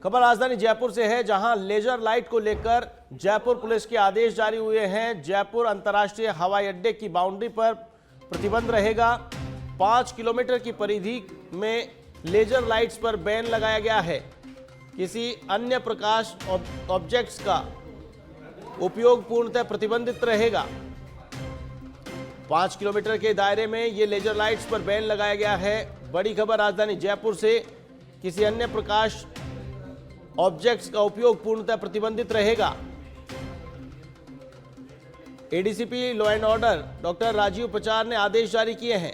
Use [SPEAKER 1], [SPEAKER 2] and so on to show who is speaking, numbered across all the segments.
[SPEAKER 1] खबर राजधानी जयपुर से है, जहां लेजर लाइट को लेकर जयपुर पुलिस के आदेश जारी हुए हैं। जयपुर अंतर्राष्ट्रीय हवाई अड्डे की बाउंड्री पर प्रतिबंध रहेगा। 5 किलोमीटर की परिधि में लेजर लाइट्स पर बैन लगाया गया है। किसी अन्य प्रकाश ऑब्जेक्ट्स का उपयोग पूर्णतः प्रतिबंधित रहेगा। 5 किलोमीटर के दायरे में ये लेजर लाइट्स पर बैन लगाया गया है। बड़ी खबर राजधानी जयपुर से, किसी अन्य प्रकाश ऑब्जेक्ट्स का उपयोग पूर्णतः प्रतिबंधित रहेगा। ADCP law and order doctor Rajiv Pachar ने आदेश जारी किए हैं।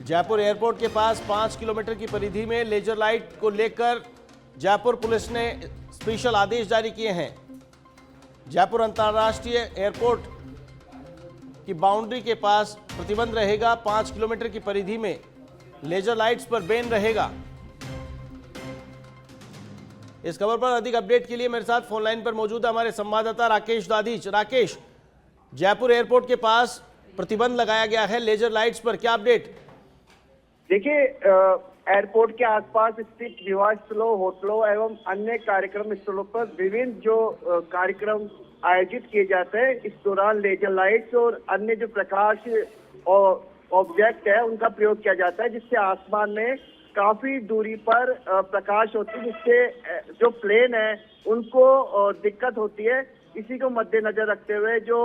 [SPEAKER 1] जयपुर एयरपोर्ट के पास 5 किलोमीटर की परिधि में लेजर लाइट को लेकर जयपुर पुलिस ने स्पेशल आदेश जारी किए हैं। जयपुर अंतर्राष्ट्रीय एयरपोर्ट की बाउंड्री के पास प्रतिबंध रहेगा। 5 किलोमीटर की परिधि में लेजर लाइट्स पर बैन रहेगा। इस खबर पर अधिक अपडेट के लिए मेरे साथ फोन लाइन पर मौजूद है हमारे संवाददाता राकेश दाधीच। राकेश, जयपुर एयरपोर्ट के पास प्रतिबंध लगाया गया है लेजर लाइट्स पर, क्या अपडेट?
[SPEAKER 2] देखिए, एयरपोर्ट के आसपास स्थित विवाह स्थलों, होटलों एवं अन्य कार्यक्रम स्थलों पर विभिन्न जो कार्यक्रम आयोजित किए जाते हैं, इस दौरान लेजर लाइट्स और अन्य जो प्रकाश और ऑब्जेक्ट है उनका प्रयोग किया जाता है, जिससे आसमान में काफी दूरी पर प्रकाश होती है, जिससे जो प्लेन है उनको दिक्कत होती है। इसी को मद्देनजर रखते हुए जो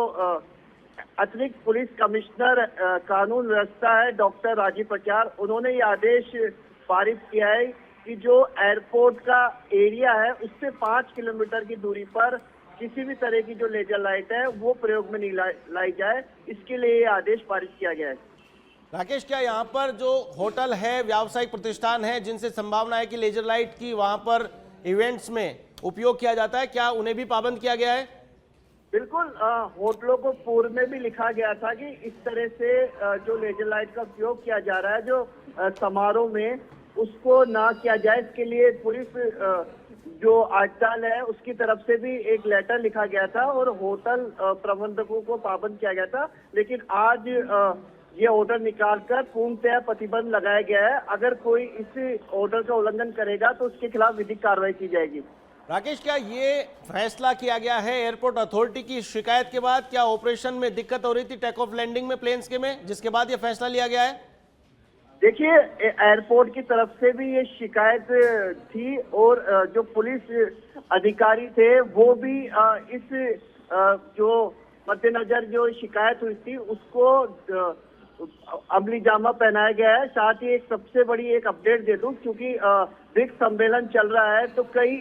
[SPEAKER 2] अतिरिक्त पुलिस कमिश्नर कानून व्यवस्था है डॉक्टर राजीव पचार, उन्होंने ये आदेश पारित किया है कि जो एयरपोर्ट का एरिया है उससे 5 किलोमीटर की दूरी पर किसी भी तरह की जो लेजर लाइट है वो प्रयोग में नहीं लाई जाए। इसके लिए ये आदेश पारित किया गया है।
[SPEAKER 1] राकेश, क्या यहाँ पर जो होटल है, व्यावसायिक प्रतिष्ठान है, जिनसे संभावना है कि लेजर लाइट की वहां पर इवेंट्स में उपयोग किया जाता है, क्या उन्हें भी पाबंद किया गया है?
[SPEAKER 2] बिल्कुल, होटलों को पूर्व में भी लिखा गया था कि इस तरह से जो लेजर लाइट का उपयोग किया जा रहा है जो समारोह में, उसको ना किया जाए। इसके लिए पुलिस जो आयुक्तालय है उसकी तरफ से भी एक लेटर लिखा गया था और होटल प्रबंधकों को पाबंद किया गया था। लेकिन आज ये ऑर्डर निकालकर पूर्णतः प्रतिबंध लगाया गया है। अगर कोई इस ऑर्डर का उल्लंघन करेगा तो उसके खिलाफ विधिक कार्रवाई की जाएगी।
[SPEAKER 1] राकेश, क्या ये फैसला किया गया है एयरपोर्ट अथॉरिटी की शिकायत के बाद? क्या ऑपरेशन में दिक्कत हो रही थी टेक ऑफ लैंडिंग में प्लेन्स के में, जिसके बाद ये फैसला लिया गया है?
[SPEAKER 2] देखिए, एयरपोर्ट की तरफ से भी ये शिकायत थी और जो पुलिस अधिकारी थे वो भी इस जो मद्देनजर जो शिकायत हुई थी उसको अमली जामा पहनाया गया है। साथ ही एक सबसे बड़ी एक अपडेट दे दूं, क्योंकि ब्रिक्स सम्मेलन चल रहा है तो कई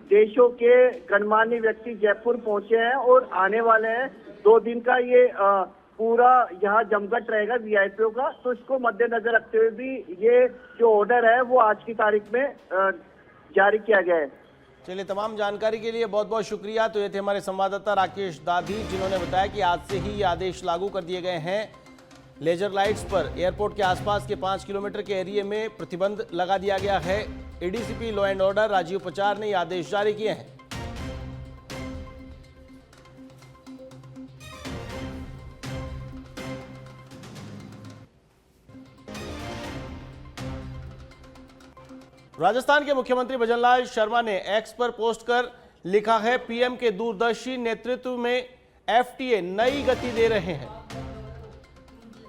[SPEAKER 2] देशों के गणमान्य व्यक्ति जयपुर पहुंचे हैं और आने वाले हैं। 2 दिन का ये पूरा यहाँ जमघट रहेगा वीआईपीओ का, तो इसको मद्देनजर रखते हुए भी ये जो ऑर्डर है वो आज की तारीख में जारी किया गया है।
[SPEAKER 1] चलिए, तमाम जानकारी के लिए बहुत बहुत शुक्रिया। तो ये थे हमारे संवाददाता राकेश दाधी, जिन्होंने बताया कि आज से ही ये आदेश लागू कर दिए गए हैं। लेजर लाइट्स पर एयरपोर्ट के आसपास के 5 किलोमीटर के एरिया में प्रतिबंध लगा दिया गया है। ADCP law and order Rajiv Pachar ने ये आदेश जारी किए हैं। राजस्थान के मुख्यमंत्री भजनलाल शर्मा ने एक्स पर पोस्ट कर लिखा है, पीएम के दूरदर्शी नेतृत्व में एफटीए नई गति दे रहे हैं।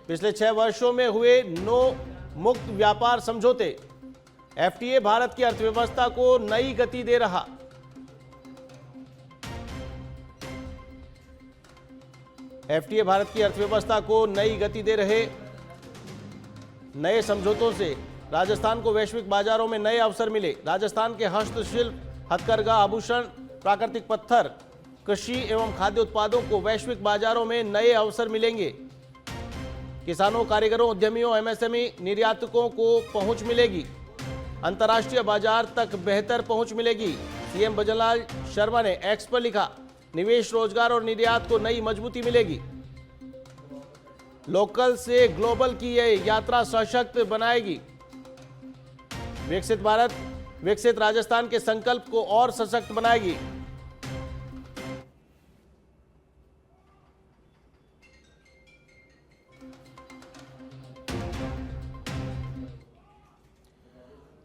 [SPEAKER 1] पिछले 6 वर्षों में हुए 9 मुक्त व्यापार समझौते, एफटीए भारत की अर्थव्यवस्था को नई गति दे रहा। एफटीए भारत की अर्थव्यवस्था को नई गति दे रहे। नए समझौतों से राजस्थान को वैश्विक बाजारों में नए अवसर मिले। राजस्थान के हस्तशिल्प, हथकरघा, आभूषण, प्राकृतिक पत्थर, कृषि एवं खाद्य उत्पादों को वैश्विक बाजारों में नए अवसर मिलेंगे। किसानों, कारीगरों, उद्यमियों, एमएसएमई, निर्यातकों को पहुंच मिलेगी। अंतर्राष्ट्रीय बाजार तक बेहतर पहुंच मिलेगी। सीएम भजनलाल शर्मा ने एक्स पर लिखा, निवेश, रोजगार और निर्यात को नई मजबूती मिलेगी। लोकल से ग्लोबल की यह यात्रा सशक्त बनाएगी। विकसित भारत, विकसित राजस्थान के संकल्प को और सशक्त बनाएगी।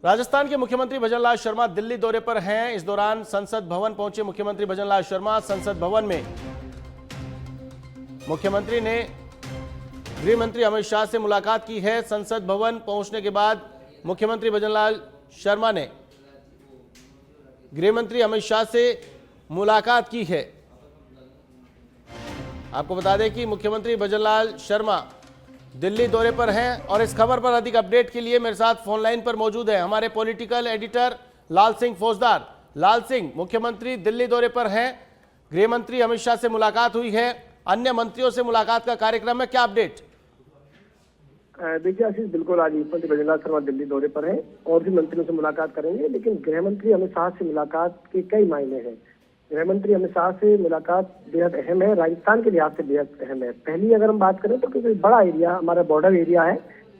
[SPEAKER 1] राजस्थान के मुख्यमंत्री भजनलाल शर्मा दिल्ली दौरे पर हैं। इस दौरान संसद भवन पहुंचे मुख्यमंत्री भजनलाल शर्मा। संसद भवन में मुख्यमंत्री ने गृह मंत्री अमित शाह से मुलाकात की है। संसद भवन पहुंचने के बाद मुख्यमंत्री भजनलाल शर्मा ने गृह मंत्री अमित शाह से मुलाकात की है। आपको बता दें कि मुख्यमंत्री भजनलाल शर्मा दिल्ली दौरे पर हैं और इस खबर पर अधिक अपडेट के लिए मेरे साथ फोन लाइन पर मौजूद है हमारे पॉलिटिकल एडिटर लाल सिंह फौजदार। लाल सिंह, मुख्यमंत्री दिल्ली दौरे पर हैं, गृह मंत्री अमित शाह से मुलाकात हुई है, अन्य मंत्रियों से मुलाकात का कार्यक्रम है, क्या अपडेट?
[SPEAKER 3] देखिए आशीष, बिल्कुल आज मुख्यमंत्री भजनलाल शर्मा दिल्ली दौरे पर हैं और भी मंत्रियों से मुलाकात करेंगे, लेकिन गृह मंत्री अमित शाह से मुलाकात के कई मायने हैं। गृह मंत्री अमित शाह से मुलाकात बेहद अहम है, राजस्थान के लिहाज से बेहद अहम है। पहली अगर हम बात करें तो क्योंकि बड़ा एरिया हमारा बॉर्डर एरिया है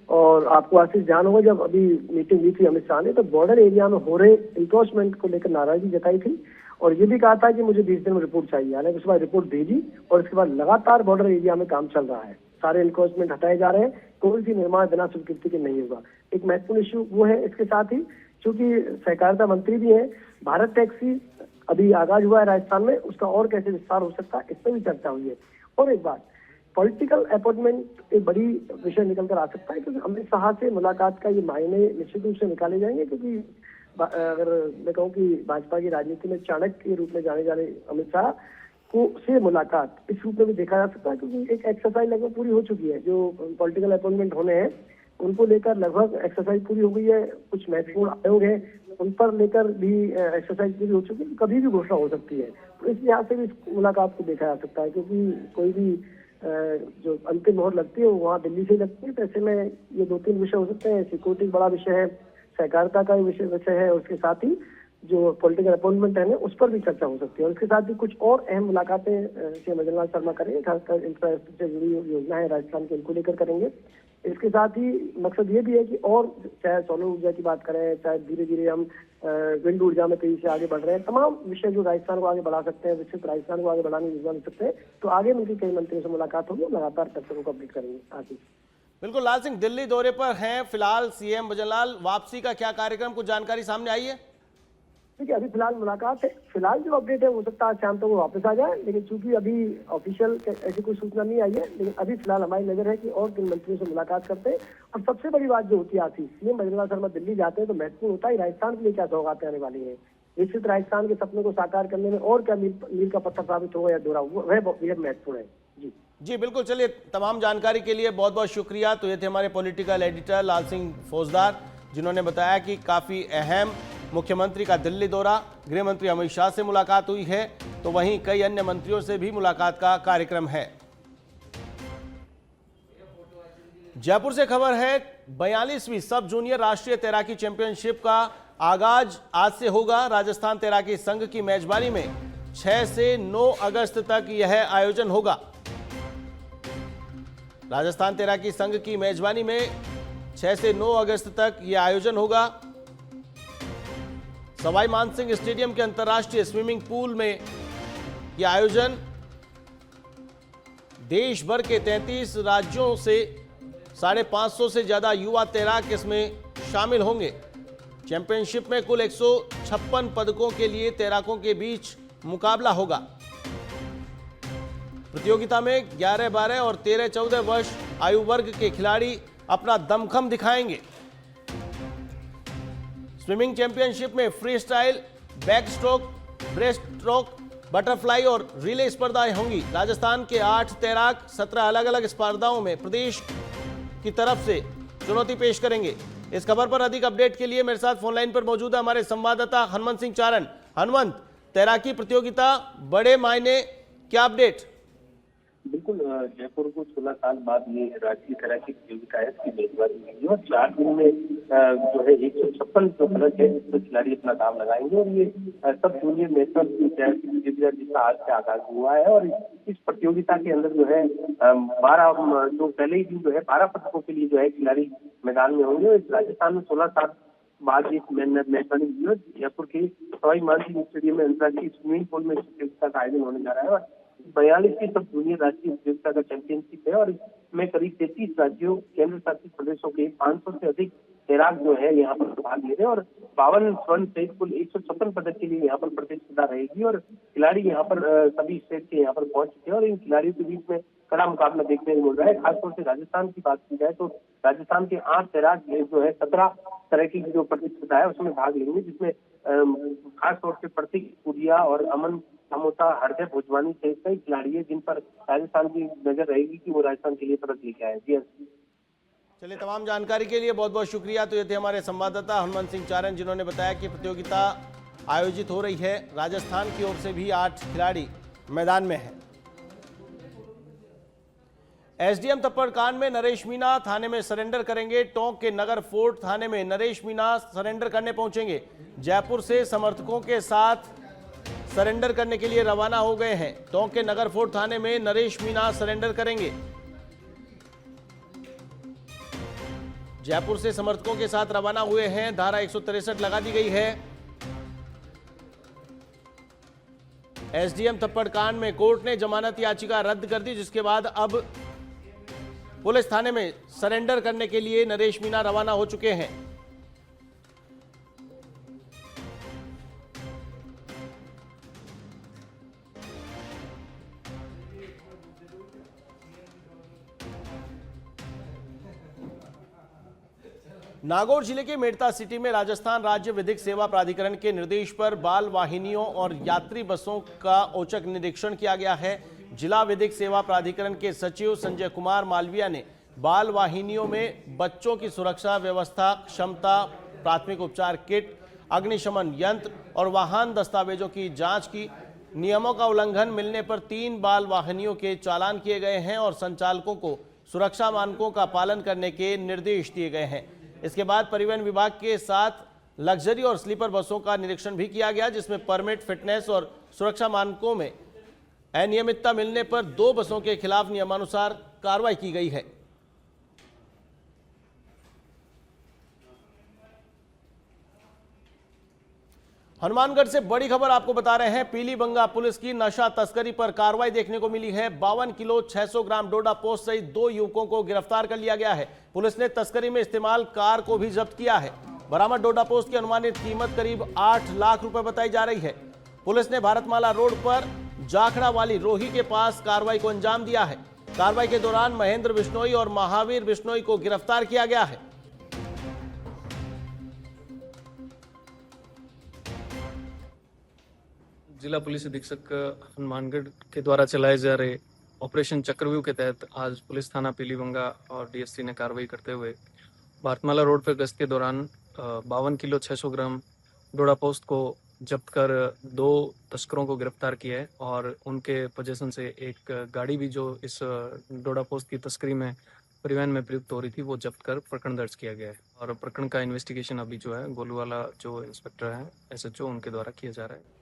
[SPEAKER 3] और आपको आशीष ध्यान होगा जब अभी मीटिंग हुई थी अमित शाह ने तो बॉर्डर एरिया में हो रहे इंक्रोचमेंट को लेकर नाराजगी जताई थी और ये भी कहा था कि मुझे 20 दिन में रिपोर्ट चाहिए। हालांकि उसके बाद रिपोर्ट भेजी और इसके बाद लगातार बॉर्डर एरिया में काम चल रहा है, सारे इंक्रोचमेंट हटाए जा रहे हैं, कोई भी निर्माण बिना स्वीकृति के नहीं होगा। एक महत्वपूर्ण इश्यू वो है। इसके साथ ही चूंकि सहकारिता मंत्री भी है, भारत टैक्सी अभी आगाज हुआ है राजस्थान में, उसका और कैसे विस्तार हो सकता है इस पर भी चर्चा हुई है। और एक बात, पॉलिटिकल अपॉइंटमेंट एक बड़ी विषय निकल कर आ सकता है क्योंकि अमित शाह से मुलाकात का ये मायने निश्चित रूप से निकाले जाएंगे क्योंकि अगर मैं कहूँ कि भाजपा की राजनीति में चाणक्य के रूप में जाने जाने अमित शाह को से मुलाकात इस रूप में भी देखा जा सकता है क्योंकि एक एक्सरसाइज लगभग पूरी हो चुकी है। जो पॉलिटिकल अपॉइंटमेंट होने हैं उनको लेकर लगभग एक्सरसाइज पूरी हो गई है। कुछ महत्वपूर्ण आयोग है उन पर लेकर भी एक्सरसाइज पूरी हो चुकी है, कभी भी घोषणा हो सकती है। तो इस लिहाज से भी इस मुलाकात को देखा जा सकता है क्योंकि कोई भी जो अंतिम मोहर लगती है वो वहाँ दिल्ली से लगती है। तो ऐसे में ये 2-3 विषय हो सकते हैं। सिक्योरिटी बड़ा विषय है, सहकारिता का विषय है और उसके साथ ही जो पॉलिटिकल अपॉइंटमेंट है उस पर भी चर्चा हो सकती है। और इसके साथ ही कुछ और अहम मुलाकातें श्री भजनलाल शर्मा करेंगे, खासकर इंफ्रास्ट्रक्चर से जुड़ी योजना है राजस्थान के, उनको लेकर करेंगे। इसके साथ ही मकसद ये भी है कि और चाहे सौर ऊर्जा की बात करें, चाहे धीरे धीरे हम विंड ऊर्जा में तेजी से आगे बढ़ रहे हैं, तमाम विषय जो राजस्थान को आगे बढ़ा सकते हैं, विकसित राजस्थान को आगे बढ़ाने की योजना दे सकते हैं। तो आगे उनकी कई मंत्रियों से मुलाकात होगी, लगातार दर्शकों को अपडेट करेंगे। आशीष,
[SPEAKER 1] बिल्कुल। लाल सिंह, दिल्ली दौरे पर हैं फिलहाल सीएम भजनलाल, वापसी का क्या कार्यक्रम, कुछ जानकारी सामने आई है?
[SPEAKER 3] ठीक है, अभी फिलहाल मुलाकात है। फिलहाल जो अपडेट है हो सकता है आज शाम तक वो वापस आ जाए, लेकिन चूंकि अभी ऑफिशियल ऐसी कोई सूचना नहीं आई है, लेकिन अभी फिलहाल हमारी नजर है कि और किन मंत्रियों से मुलाकात करते हैं। और सबसे बड़ी बात जो होती है आशीष, सीएम भजनलाल शर्मा दिल्ली जाते हैं तो महत्वपूर्ण होता है राजस्थान के लिए क्या सौगातें आने वाली है, निश्चित राजस्थान के सपने को साकार करने में और क्या मील का पत्थर साबित होगा या दोहरा, वह बेहद महत्वपूर्ण है।
[SPEAKER 1] जी बिल्कुल। चलिए, तमाम जानकारी के लिए बहुत बहुत शुक्रिया। तो ये थे हमारे पॉलिटिकल एडिटर लाल सिंह फौजदार, जिन्होंने बताया कि काफ़ी अहम मुख्यमंत्री का दिल्ली दौरा, गृह मंत्री अमित शाह से मुलाकात हुई है, तो वहीं कई अन्य मंत्रियों से भी मुलाकात का कार्यक्रम है। जयपुर से खबर है 42वीं सब जूनियर राष्ट्रीय तैराकी चैंपियनशिप का आगाज आज से होगा। राजस्थान तैराकी संघ की मेजबानी में 6 से 9 अगस्त तक यह आयोजन होगा। राजस्थान तैराकी संघ की मेजबानी में 6 से 9 अगस्त तक यह आयोजन होगा। सवाई मानसिंह स्टेडियम के अंतर्राष्ट्रीय स्विमिंग पूल में यह आयोजन देश भर के 33 राज्यों से 550 से ज्यादा युवा तैराक इसमें शामिल होंगे। चैंपियनशिप में कुल 156 पदकों के लिए तैराकों के बीच मुकाबला होगा। प्रतियोगिता में 11, 12 और 13, 14 वर्ष आयु वर्ग के खिलाड़ी अपना दमखम दिखाएंगे। स्विमिंग चैंपियनशिप में free style, back stroke, breast stroke, butterfly और रिले स्पर्धाएं होंगी। राजस्थान के 8 तैराक 17 अलग अलग स्पर्धाओं में प्रदेश की तरफ से चुनौती पेश करेंगे। इस खबर पर अधिक अपडेट के लिए मेरे साथ फोन लाइन पर मौजूद है हमारे संवाददाता हनुमंत सिंह चारण। हनुमंत, तैराकी प्रतियोगिता बड़े मायने, क्या अपडेट?
[SPEAKER 4] बिल्कुल, जयपुर को 16 साल बाद ये राष्ट्रीय तैराकी प्रतियोगिता है, इसकी मेजबानी होगी और 4 दिन में जो है 156 जो पदक है इसमें खिलाड़ी अपना दाम लगाएंगे। और ये सब जूनियर नेशनल तैराकी प्रतियोगिता जिसका आज से आगाज हुआ है और इस प्रतियोगिता के अंदर जो है 12 जो पहले ही दिन जो है 12 पदकों के लिए जो है खिलाड़ी मैदान में होंगे। इस राजस्थान में 16 साल बाद इस मेजबानी जयपुर के सवाई मानसिंह स्टेडियम में अंतर्राष्ट्रीय स्विमिंग पूल में इस प्रतियोगिता का आयोजन होने जा रहा है। और 42वीं सब जूनियर राष्ट्रीय प्रतियोगिता का चैंपियनशिप है और इसमें करीब 33 राज्यों, केंद्र शासित प्रदेशों के 500 से अधिक तैराक जो है यहाँ पर भाग ले रहे हैं और 52 स्वर्ण सहित कुल 156 पदक के लिए यहाँ पर प्रतिस्पर्धा रहेगी और खिलाड़ी यहाँ पर सभी स्टेट के यहाँ पर पहुंच चुके हैं और इन खिलाड़ियों के बीच में कड़ा मुकाबला देखने को मिल रहा है। खासतौर से राजस्थान की बात की जाए तो राजस्थान के 8 तैराक जो है 17 तरह की जो प्रतिस्पर्धा है उसमें भाग लेंगे, जिसमें खासतौर से प्रतीक पुरिया और अमन समोता, हरदय भोजवानी सहित कई खिलाड़ी है जिन पर राजस्थान की नजर रहेगी कि वो राजस्थान के लिए पदक लेके आए। जी
[SPEAKER 1] चलिए, तमाम जानकारी के लिए बहुत बहुत शुक्रिया। तो ये थे हमारे संवाददाता हनुमान सिंह चारण, जिन्होंने बताया कि प्रतियोगिता आयोजित हो रही है। राजस्थान की ओर से भी 8 खिलाड़ी मैदान में हैं। एसडीएम थप्पड़ कांड में नरेश मीणा थाने में सरेंडर करेंगे। टोंक के नगर फोर्ट थाने में नरेश मीणा सरेंडर करने पहुंचेंगे। जयपुर से समर्थकों के साथ सरेंडर करने के लिए रवाना हो गए हैं। टोंक के नगर फोर्ट थाने में नरेश मीणा सरेंडर करेंगे। जयपुर से समर्थकों के साथ रवाना हुए हैं। धारा 163 लगा दी गई है। एसडीएम थप्पड़ कांड में कोर्ट ने जमानत याचिका रद्द कर दी, जिसके बाद अब पुलिस थाने में सरेंडर करने के लिए नरेश मीणा रवाना हो चुके हैं। नागौर जिले के मेड़ता सिटी में राजस्थान राज्य विधिक सेवा प्राधिकरण के निर्देश पर बाल वाहिनियों और यात्री बसों का औचक निरीक्षण किया गया है। जिला विधिक सेवा प्राधिकरण के सचिव संजय कुमार मालविया ने बाल वाहिनियों में बच्चों की सुरक्षा व्यवस्था, क्षमता, प्राथमिक उपचार किट, अग्निशमन यंत्र और वाहन दस्तावेजों की जांच की। नियमों का उल्लंघन मिलने पर 3 बाल वाहिनियों के चालान किए गए हैं और संचालकों को सुरक्षा मानकों का पालन करने के निर्देश दिए गए हैं। इसके बाद परिवहन विभाग के साथ लग्जरी और स्लीपर बसों का निरीक्षण भी किया गया, जिसमें परमिट, फिटनेस और सुरक्षा मानकों में अनियमितता मिलने पर 2 बसों के खिलाफ नियमानुसार कार्रवाई की गई है। हनुमानगढ़ से बड़ी खबर आपको बता रहे हैं। पीलीबंगा पुलिस की नशा तस्करी पर कार्रवाई देखने को मिली है। 52 किलो 600 ग्राम डोडा पोस्ट सहित 2 युवकों को गिरफ्तार कर लिया गया है। पुलिस ने तस्करी में इस्तेमाल कार को भी जब्त किया है। बरामद डोडा पोस्ट की अनुमानित कीमत करीब 8 लाख रुपए बताई जा रही है। पुलिस ने भारतमाला रोड पर जाखड़ा वाली रोही के पास कार्रवाई को अंजाम दिया है। कार्रवाई के दौरान महेंद्र बिश्नोई और महावीर बिश्नोई को गिरफ्तार किया गया है।
[SPEAKER 5] जिला पुलिस अधीक्षक हनुमानगढ़ के द्वारा चलाए जा रहे ऑपरेशन चक्रव्यूह के तहत आज पुलिस थाना पीलीबंगा और डीएससी ने कार्रवाई करते हुए भारतमाला रोड पर गश्त के दौरान 52 किलो 600 ग्राम डोडा पोस्ट को जब्त कर 2 तस्करों को गिरफ्तार किया है और उनके पोजीशन से एक गाड़ी भी जो इस डोडा पोस्ट की तस्करी में परिवहन में प्रयुक्त हो रही थी वो जब्त कर प्रकरण दर्ज किया गया है और प्रकरण का इन्वेस्टिगेशन अभी जो है गोलूवाला जो इंस्पेक्टर है SHO उनके द्वारा किया जा रहा है।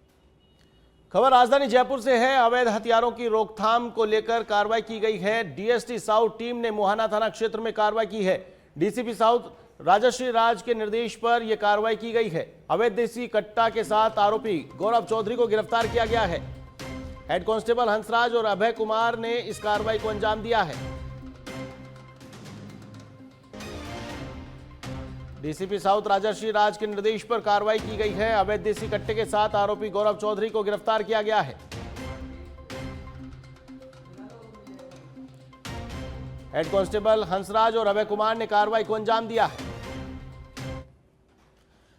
[SPEAKER 1] खबर राजधानी जयपुर से है। अवैध हथियारों की रोकथाम को लेकर कार्रवाई की गई है। डीएसटी साउथ टीम ने मुहाना थाना क्षेत्र में कार्रवाई की है। डीसीपी साउथ राजश्री राज के निर्देश पर यह कार्रवाई की गई है। अवैध देसी कट्टा के साथ आरोपी गौरव चौधरी को गिरफ्तार किया गया है। हेड कांस्टेबल हंसराज और अभय कुमार ने इस कार्रवाई को अंजाम दिया है। डीसीपी साउथ राजश्री राज के निर्देश पर कार्रवाई की गई है। अवैध देसी कट्टे के साथ आरोपी गौरव चौधरी को गिरफ्तार किया गया है। हेड कांस्टेबल हंसराज और अभय कुमार ने कार्रवाई को अंजाम दिया है।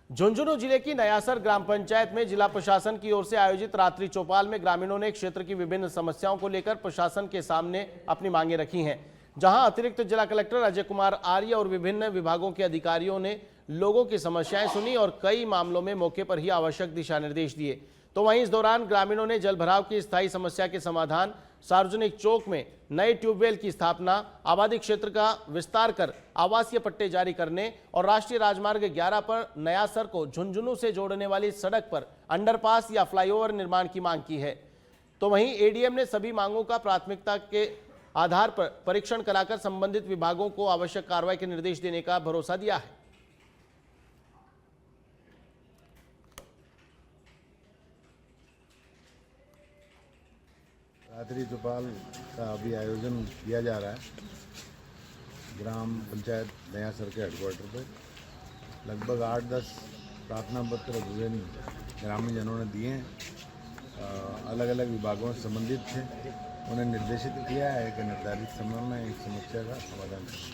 [SPEAKER 1] झुंझुनू जिले की नयासर ग्राम पंचायत में जिला प्रशासन की ओर से आयोजित रात्रि चौपाल में ग्रामीणों ने क्षेत्र की विभिन्न समस्याओं को लेकर प्रशासन के सामने अपनी मांगे रखी हैं। जहां अतिरिक्त जिला कलेक्टर अजय कुमार आर्य और विभिन्न विभागों के अधिकारियों ने लोगों की समस्याएं सुनी और कई मामलों में मौके पर ही आवश्यक दिशा निर्देश दिए। तो वहीं इस दौरान ग्रामीणों ने जल भराव की स्थायी समस्या के समाधान, सार्वजनिक चौक में नए ट्यूबवेल की स्थापना, आबादी क्षेत्र का विस्तार कर आवासीय पट्टे जारी करने और राष्ट्रीय राजमार्ग 11 पर नयासर को झुंझुनू से जोड़ने वाली सड़क पर अंडरपास या फ्लाईओवर निर्माण की मांग की है। तो वहीं एडीएम ने सभी मांगों का प्राथमिकता के आधार पर परीक्षण कराकर संबंधित विभागों को आवश्यक कार्रवाई के निर्देश देने का भरोसा दिया है।
[SPEAKER 6] रात्रि चौपाल का अभी आयोजन किया जा रहा है ग्राम पंचायत नयासर के हेडक्वार्टर पर। लगभग 8-10 प्रार्थना पत्र भोजन ग्रामीणजनों ने दिए हैं। अलग अलग विभागों से संबंधित थे, उन्हें निर्देशित किया है कि निर्धारित समय में इस समस्या का समाधान करें।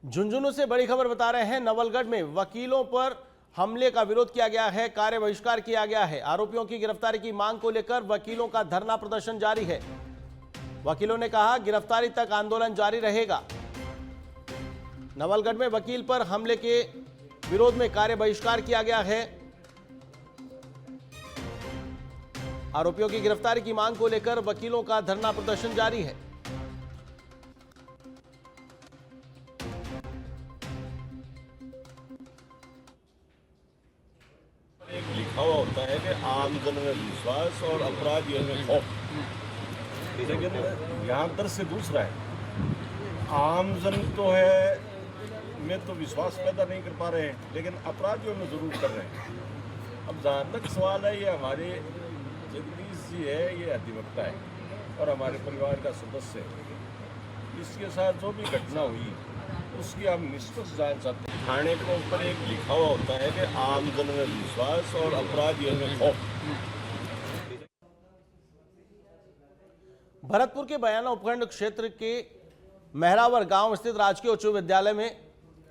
[SPEAKER 1] झुंझुनू से बड़ी खबर बता रहे हैं। नवलगढ़ में वकीलों पर हमले का विरोध किया गया है, कार्य बहिष्कार किया गया है। आरोपियों की गिरफ्तारी की मांग को लेकर वकीलों का धरना प्रदर्शन जारी है। वकीलों ने कहा गिरफ्तारी तक आंदोलन जारी रहेगा। नवलगढ़ में वकील पर हमले के विरोध में कार्य बहिष्कार किया गया है। आरोपियों की गिरफ्तारी की मांग को लेकर वकीलों का धरना प्रदर्शन जारी है।
[SPEAKER 7] एक लिखा हुआ होता है कि आमजन में विश्वास और अपराधियों में खौफ, लेकिन यहाँ दर्श से दूसरा है। आमजन तो है में तो विश्वास पैदा नहीं कर पा रहे हैं, लेकिन अपराधियों में जरूर कर रहे हैं। अब जहाँ तक सवाल है, ये हमारे जगदीश जी है, ये अधिवक्ता है और हमारे परिवार का सदस्य है। इसके साथ जो भी घटना हुई उसकी हम निष्पक्ष जांच चाहते हैं। थाने के ऊपर एक लिखा हुआ होता है कि आमजन में विश्वास और अपराधियों में खौफ।
[SPEAKER 1] भरतपुर के बयाना उपखंड क्षेत्र के मेहरावर गांव स्थित राजकीय उच्च विद्यालय में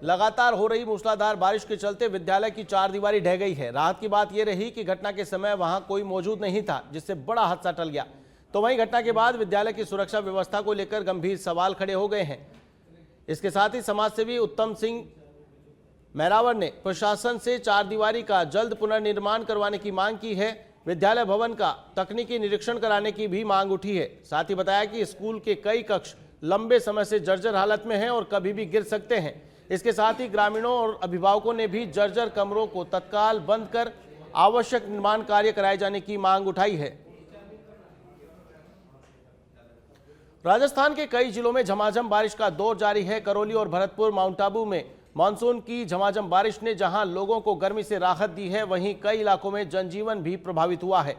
[SPEAKER 1] लगातार हो रही मूसलाधार बारिश के चलते विद्यालय की चारदीवारी ढह गई है। राहत की बात यह रही कि घटना के समय वहां कोई मौजूद नहीं था, जिससे बड़ा हादसा टल गया। तो वहीं घटना के बाद विद्यालय की सुरक्षा व्यवस्था को लेकर गंभीर सवाल खड़े हो गए हैं। इसके साथ ही समाजसेवी उत्तम सिंह मेहरावर ने प्रशासन से चारदीवारी का जल्द पुनर्निर्माण करवाने की मांग की है। विद्यालय भवन का तकनीकी निरीक्षण कराने की भी मांग उठी है। साथ ही बताया कि स्कूल के कई कक्ष लंबे समय से जर्जर हालत में हैं और कभी भी गिर सकते हैं। इसके साथ ही ग्रामीणों और अभिभावकों ने भी जर्जर कमरों को तत्काल बंद कर आवश्यक निर्माण कार्य कराए जाने की मांग उठाई है। राजस्थान के कई जिलों में झमाझम बारिश का दौर जारी है। करौली और भरतपुर, माउंट आबू में मानसून की झमाझम बारिश ने जहां लोगों को गर्मी से राहत दी है, वहीं कई इलाकों में जनजीवन भी प्रभावित हुआ है।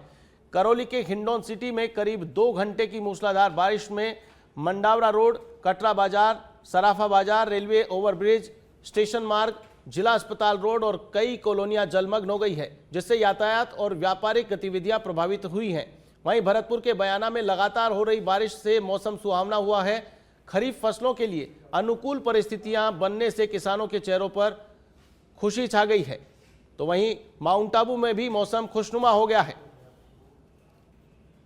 [SPEAKER 1] करौली के हिंडौन सिटी में करीब 2 घंटे की मूसलाधार बारिश में मंडावरा रोड, कटरा बाजार, सराफा बाजार, रेलवे ओवरब्रिज, स्टेशन मार्ग, जिला अस्पताल रोड और कई कॉलोनियां जलमग्न हो गई है, जिससे यातायात और व्यापारिक गतिविधियां प्रभावित हुई हैं। वहीं भरतपुर के बयाना में लगातार हो रही बारिश से मौसम सुहावना हुआ है। खरीफ फसलों के लिए अनुकूल परिस्थितियां बनने से किसानों के चेहरों पर खुशी छा गई है। तो वहीं माउंट आबू में भी मौसम खुशनुमा हो गया है।